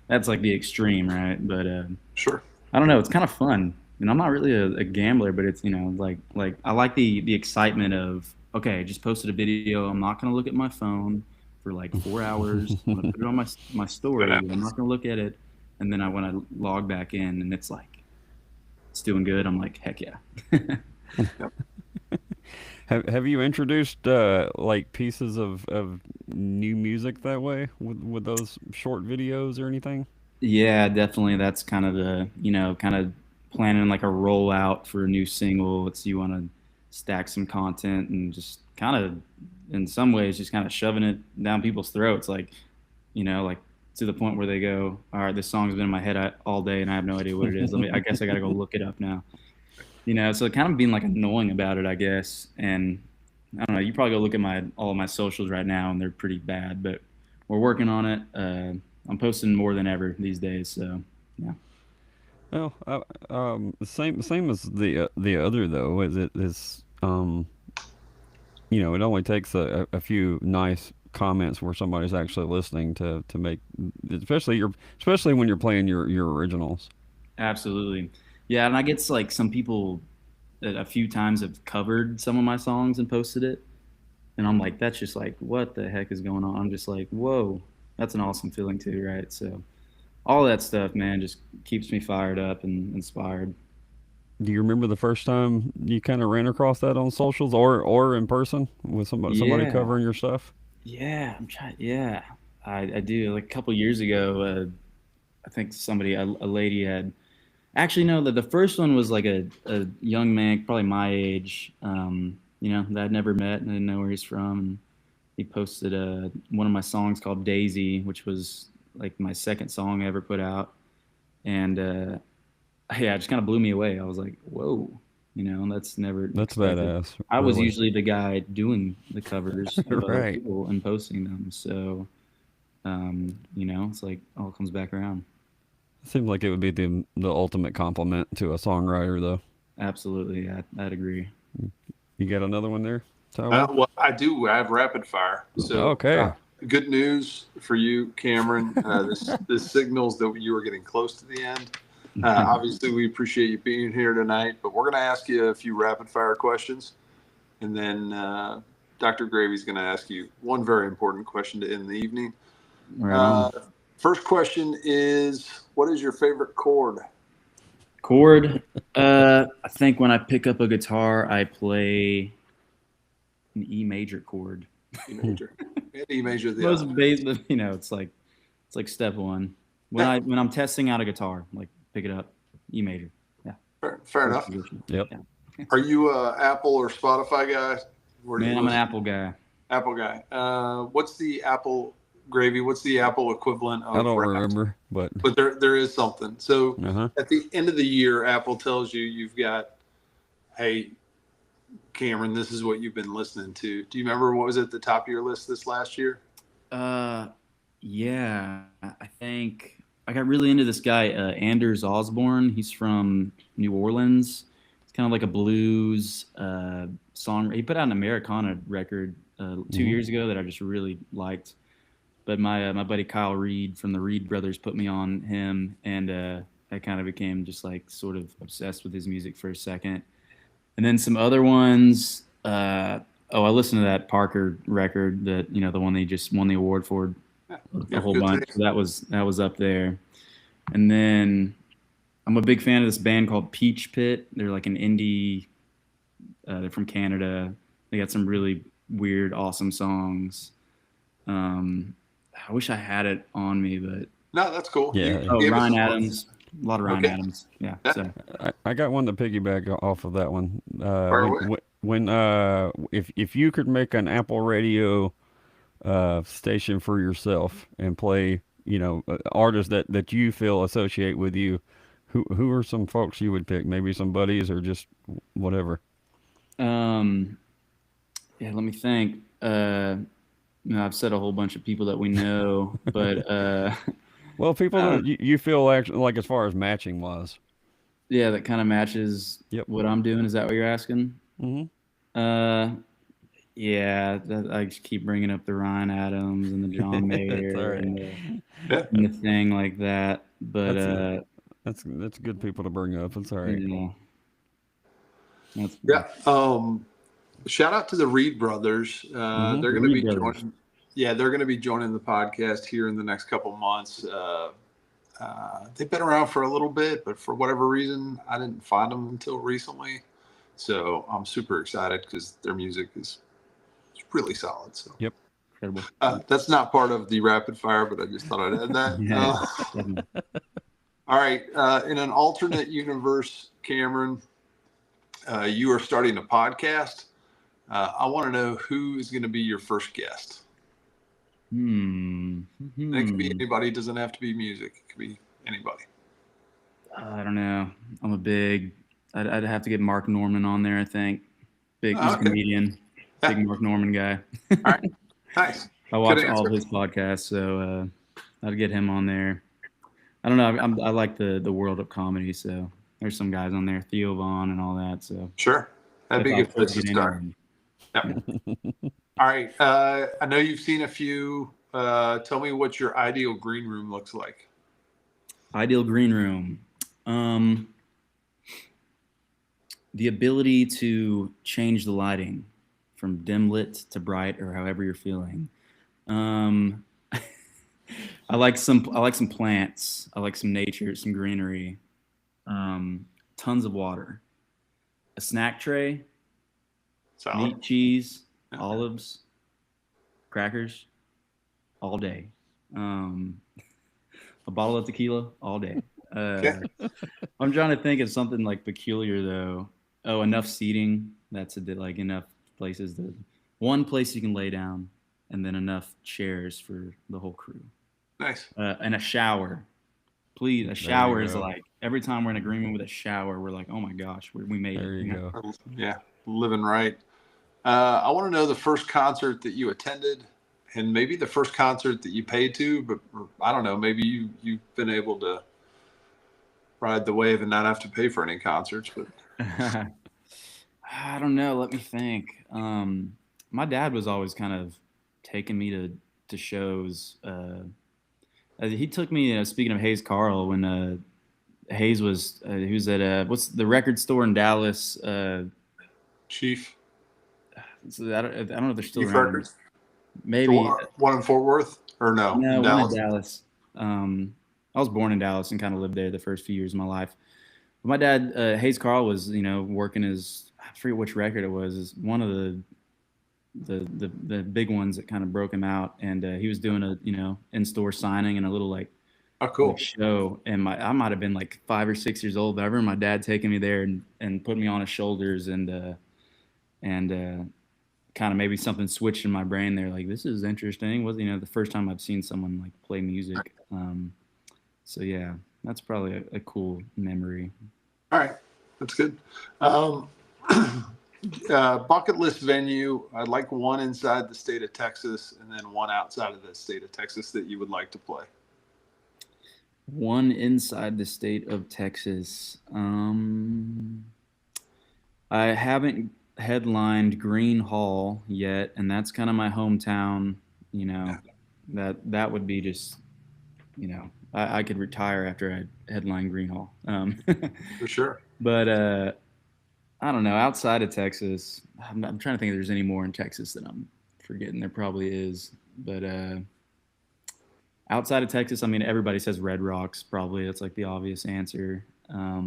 the extreme, right? But Sure. I don't know. It's kind of fun. And I'm not really a gambler, but it's like I like the excitement of, okay, I just posted a video. I'm not gonna look at my phone for like 4 hours. I'm gonna put it on my story. I'm not gonna look at it, and then when I log back in and it's like it's doing good, I'm like, heck yeah. Yep. Have you introduced like pieces of new music that way with those short videos or anything? Yeah, definitely. That's kind of kind of planning like a rollout for a new single. It's you want to stack some content and just kind of, in some ways, just kind of shoving it down people's throats. Like, like to the point where they go, all right, this song's been in my head all day and I have no idea what it is. I guess I got to go look it up now. So kind of being like annoying about it, I guess. And I don't know, you probably go look at all of my socials right now and they're pretty bad, but we're working on it. I'm posting more than ever these days. So yeah. Well, same as the other though. Is it only takes a few nice comments where somebody's actually listening to make, especially when you're playing your originals. Absolutely, yeah. And I get like some people that a few times have covered some of my songs and posted it, and I'm like, that's just like, what the heck is going on? I'm just like, whoa, that's an awesome feeling too, right? So all that stuff, man, just keeps me fired up and inspired. Do you remember the first time you kind of ran across that on socials or in person with somebody covering your stuff? Yeah, I'm trying. Yeah, I do. Like a couple years ago, I think a lady had. Actually, no, the first one was like a young man, probably my age, that I'd never met and I didn't know where he's from. And he posted one of my songs called Daisy, which was like my second song I ever put out. And it just kind of blew me away. I was like, whoa, that's badass. I was usually the guy doing the covers of right. other people and posting them. So, it's like all comes back around. It seems like it would be the ultimate compliment to a songwriter, though. Absolutely, yeah, I'd agree. You got another one there, Tyler? Well, I do. I have rapid fire. So, okay. Good news for you, Cameron. This signals that you are getting close to the end. Obviously, we appreciate you being here tonight, but we're going to ask you a few rapid fire questions, and then Dr. Gravy's going to ask you one very important question to end the evening. Right. First question is, what is your favorite chord? I think when I pick up a guitar, I play an E major chord. E major. E major. Most basic, it's like step one. When I'm testing out a guitar, like pick it up, E major. Yeah. Fair enough. Yep. Yeah. Are you a Apple or Spotify guy? Man, I'm an Apple guy. Apple guy. What's the Apple Gravy? What's the Apple equivalent of? I don't remember, but there is something. So at the end of the year, Apple tells you you've got, hey, Cameron, this is what you've been listening to. Do you remember what was at the top of your list this last year? Yeah, I think I got really into this guy, Anders Osborne. He's from New Orleans. It's kind of like a blues song. He put out an Americana record 2 years ago that I just really liked. But my buddy Kyle Reed from the Reed Brothers put me on him, and I kind of became just like sort of obsessed with his music for a second. And then some other ones. I listened to that Parker record that the one they just won the award for a whole bunch. So that was up there. And then I'm a big fan of this band called Peach Pit. They're like an indie. They're from Canada. They got some really weird, awesome songs. I wish I had it on me, but no, that's cool. Yeah. Ryan Adams. A lot of Ryan Adams. Yeah. So. I got one to piggyback off of that one. If you could make an Apple Radio station for yourself and play, artists that you feel associate with you, who are some folks you would pick? Maybe some buddies or just whatever. Yeah, let me think. I've said a whole bunch of people that we know, but well, people that you feel actually like as far as matching wise. Yeah, that kind of matches what I'm doing. Is that what you're asking? Mm-hmm. Yeah, I just keep bringing up the Ryan Adams and the John Mayer and the thing like that. But that's good people to bring up. It's all right. Shout out to the Reed brothers. They're going to be joining. Yeah, they're going to be joining the podcast here in the next couple months. They've been around for a little bit, but for whatever reason, I didn't find them until recently. So I'm super excited because their music is really solid. So yep, incredible. That's not part of the rapid fire, but I just thought I'd add that. All right, in an alternate universe, Cameron, you are starting a podcast. I want to know who is going to be your first guest. Mm-hmm. It could be anybody. It doesn't have to be music. It could be anybody. I don't know. I'd have to get Mark Norman on there, I think. He's a comedian. Big Mark Norman guy. All right. Nice. I watch all of his podcasts, so I'd get him on there. I don't know. I like the world of comedy, so there's some guys on there, Theo Vaughn and all that. So sure. That'd be a good place to start. Yep. All right. I know you've seen a few. Tell me what your ideal green room looks like. Ideal green room. The ability to change the lighting from dim lit to bright or however you're feeling. I like some plants. I like some nature, some greenery. Tons of water. A snack tray. Solid. Meat, cheese, olives, crackers, all day. A bottle of tequila, all day. I'm trying to think of something like peculiar though. Oh, enough seating. That's like enough places. One place you can lay down, and then enough chairs for the whole crew. Nice. And a shower. Please, a shower is like every time we're in agreement with a shower, we're like, oh my gosh, we made it. There you go. Yeah, living right. I want to know the first concert that you attended, and maybe the first concert that you paid to. But I don't know. Maybe you've been able to ride the wave and not have to pay for any concerts. But I don't know. Let me think. My dad was always kind of taking me to shows. He took me, speaking of Hayes Carl, when Hayes was he was at what's the record store in Dallas? Chief. So I don't know if they're still Chief around. Records? Maybe one in Fort Worth or no? No, Dallas? one in Dallas. I was born in Dallas and kind of lived there the first few years of my life. But my dad, Hayes Carl, was working his, I forget which record it was. Is one of the big ones that kind of broke him out, and he was doing a in-store signing and a little cool show. And I might have been like 5 or 6 years old, but I remember my dad taking me there and putting me on his shoulders and kind of maybe something switched in my brain there. Like, this is interesting. Was the first time I've seen someone like play music. So yeah, that's probably a cool memory. All right, that's good. Bucket list venue. I'd like one inside the state of Texas and then one outside of the state of Texas that you would like to play. One inside the state of Texas. I haven't headlined Green Hall yet, and that's kind of my hometown. That would be just, I could retire after I headline Green Hall. For sure. But I don't know. Outside of Texas, I'm trying to think if there's any more in Texas that I'm forgetting. There probably is, but Outside of Texas, I mean, everybody says Red Rocks. Probably that's like the obvious answer. I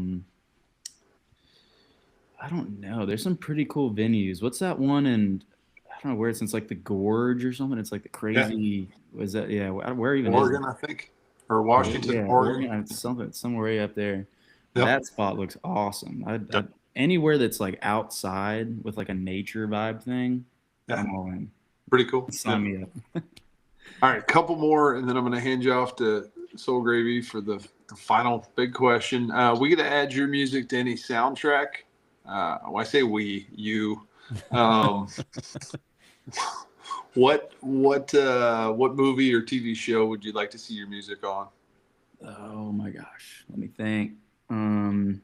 don't know. There's some pretty cool venues. What's that one in? I don't know where it's like the Gorge or something. It's like the crazy. Was that? Yeah. Where even? Oregon, I think, or Washington, Oregon. It's somewhere way up there. Yep. That spot looks awesome. Anywhere that's like outside with like a nature vibe thing, I'm all in. Pretty cool. Sign me up. All right, couple more, and then I'm going to hand you off to Soul Gravy for the final big question. We get to add your music to any soundtrack. When I say we, you. What movie or TV show would you like to see your music on? Oh my gosh, let me think. I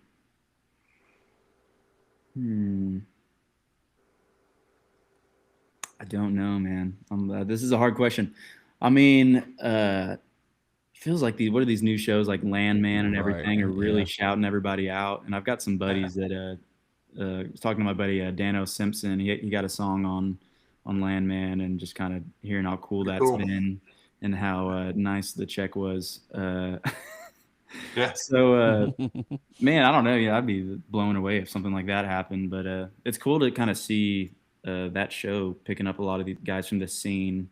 don't know, man. This is a hard question. I mean, feels like what are these new shows like Landman and everything are really shouting everybody out. And I've got some buddies that was talking to my buddy Dano Simpson. He got a song on Landman, and just kind of hearing how cool that's been and how nice the check was. Yeah. So, man, I don't know. Yeah, I'd be blown away if something like that happened. But it's cool to kind of see that show picking up a lot of these guys from the scene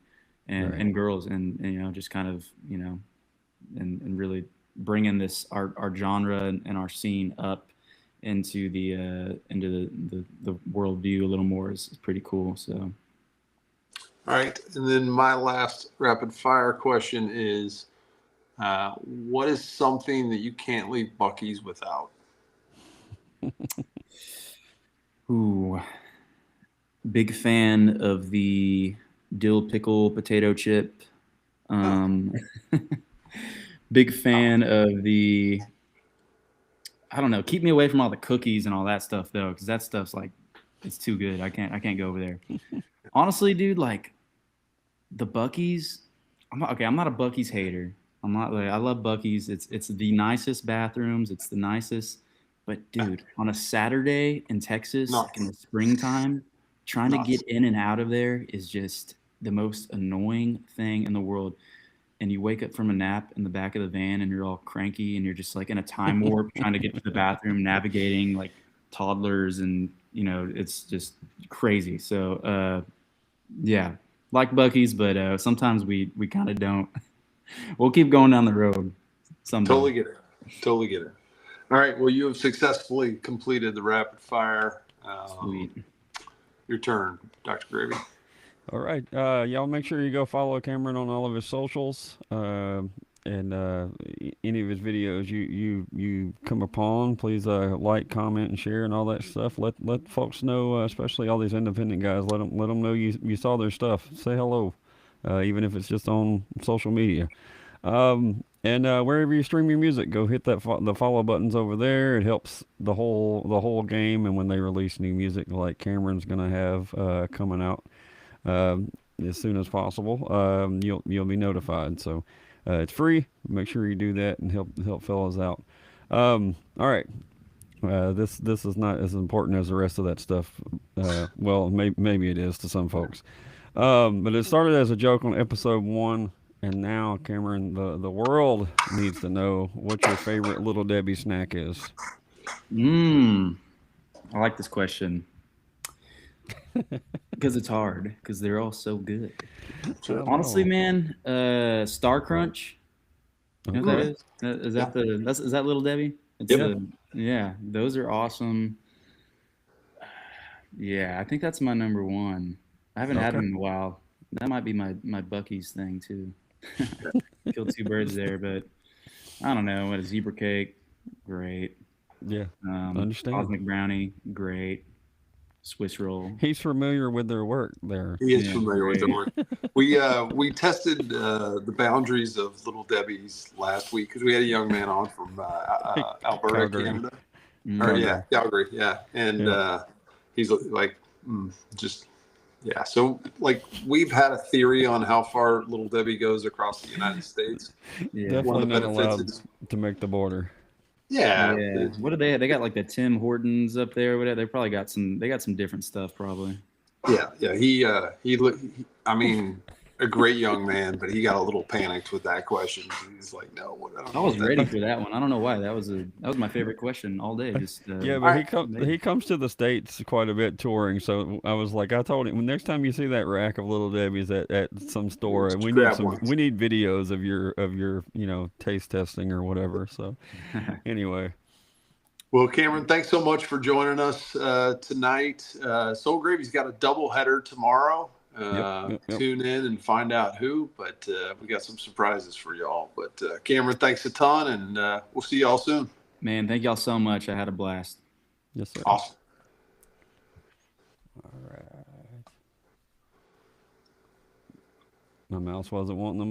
and girls, and just kind of and really bringing this our genre and our scene up into the worldview a little more is pretty cool. So. All right, and then my last rapid fire question is, what is something that you can't leave Buc-ee's without? Ooh, big fan of the dill pickle potato chip. Big fan of the, I don't know, keep me away from all the cookies and all that stuff though, because that stuff's like, it's too good. I can't go over there. Honestly, dude, like the Buc-ee's, I'm not a Buc-ee's hater. I'm not like, I love Buc-ee's. It's the nicest bathrooms. It's the nicest. But dude, on a Saturday in Texas, like in the springtime, trying to get in and out of there is just the most annoying thing in the world. And you wake up from a nap in the back of the van and you're all cranky and you're just like in a time warp trying to get to the bathroom, navigating like toddlers, and it's just crazy. So yeah, like Buc-ee's, but sometimes we kind of don't. We'll keep going down the road someday. Totally get it. All right, well, you have successfully completed the rapid fire. Sweet. Your turn, Dr. Gravy. All right, y'all make sure you go follow Cameron on all of his socials, and any of his videos you come upon. Please like, comment, and share, and all that stuff. Let folks know, especially all these independent guys. Let them know you saw their stuff. Say hello, even if it's just on social media. And wherever you stream your music, go hit the follow buttons over there. It helps the whole game. And when they release new music like Cameron's gonna have coming out as soon as possible, you'll be notified. So it's free. Make sure you do that and help fellas out. All right. This is not as important as the rest of that stuff. Well, maybe it is to some folks. But it started as a joke on episode 1, and now, Cameron, the world needs to know what your favorite Little Debbie snack is. I like this question. Because it's hard, because they're all so good. Honestly, man, Star Crunch. You know what that is? Is that Little Debbie? Yeah, those are awesome. Yeah, I think that's my number one. I haven't had them in a while. That might be my Buc-ee's thing too. Killed two birds there, but I don't know. What a zebra cake, great. Yeah, understand. Cosmic brownie, great. Swiss roll. He's familiar with their work there. He is familiar with their work. We tested the boundaries of Little Debbie's last week because we had a young man on from Alberta, Calgary. Canada. Calgary, yeah. And he's like, So like we've had a theory on how far Little Debbie goes across the United States. Yeah, definitely not allowed to make the border. Yeah. What do they have? They got like the Tim Hortons up there. Whatever. They probably got some. They got some different stuff, probably. Yeah. I mean, a great young man, but he got a little panicked with that question. He's like, "No, what?" I was ready for that one. I don't know why. That was my favorite question all day. Just yeah, but he comes to the States quite a bit touring. So I was like, I told him, next time you see that rack of Little Debbie's at some store, and we need videos of your taste testing or whatever. So anyway. Well, Cameron, thanks so much for joining us tonight. Soul Gravy's got a doubleheader tomorrow. Yep. Tune in and find out who, but we got some surprises for y'all. But Cameron, thanks a ton, and we'll see y'all soon. Man, thank y'all so much. I had a blast. Yes, sir. Awesome. All right. My mouse wasn't wanting to